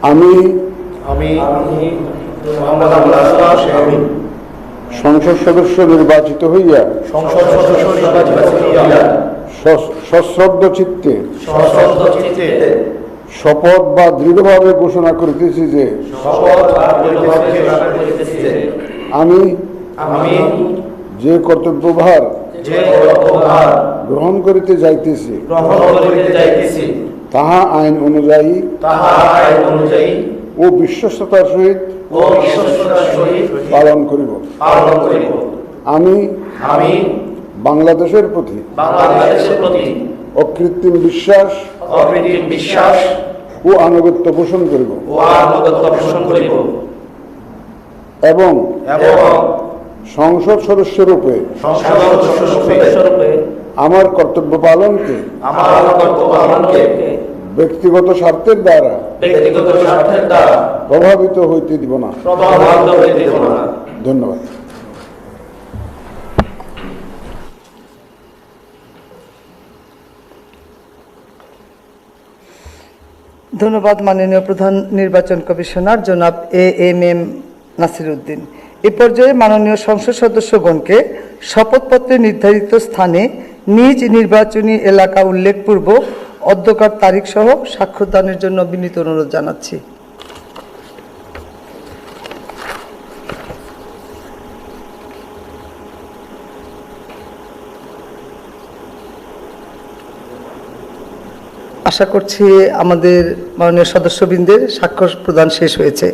আমি সংসদ সদস্য নির্বাচিত হইয়া সশ্রদ্ধ চিত্তে শপথ বা দৃঢ়ভাবে ঘোষণা করিতেছি যে আমি যে কর্তব্যভার গ্রহণ করিতে যাইতেছি তাহা আইন অনুযায়ী ও বিশ্বস্ততার সহিত পালন করিব। আমি বাংলাদেশের প্রতি অকৃত্রিম বিশ্বাস ও আনুগত্য পোষণ করিব এবং সংসদ সদস্যরূপে আমার কর্তব্য পালনকে ব্যক্তিগত স্বার্থের দ্বারা প্রভাবিত হইতে দিব না। ধন্যবাদ। ধন্যবাদ মাননীয় প্রধান নির্বাচন কমিশনার জনাব এএমএম নাসির উদ্দিন। এ পর্যায়ে মাননীয় সংসদ সদস্যগণকে শপথপত্রে নির্ধারিত স্থানে নিজ নির্বাচনী এলাকা উল্লেখপূর্বক অধ্যকার তারিখ সহ স্বাক্ষরদানের জন্য বিনীত অনুরোধ জানাচ্ছি। আশা করছি আমাদের মাননীয় সদস্যবৃন্দের স্বাক্ষর প্রদান শেষ হয়েছে।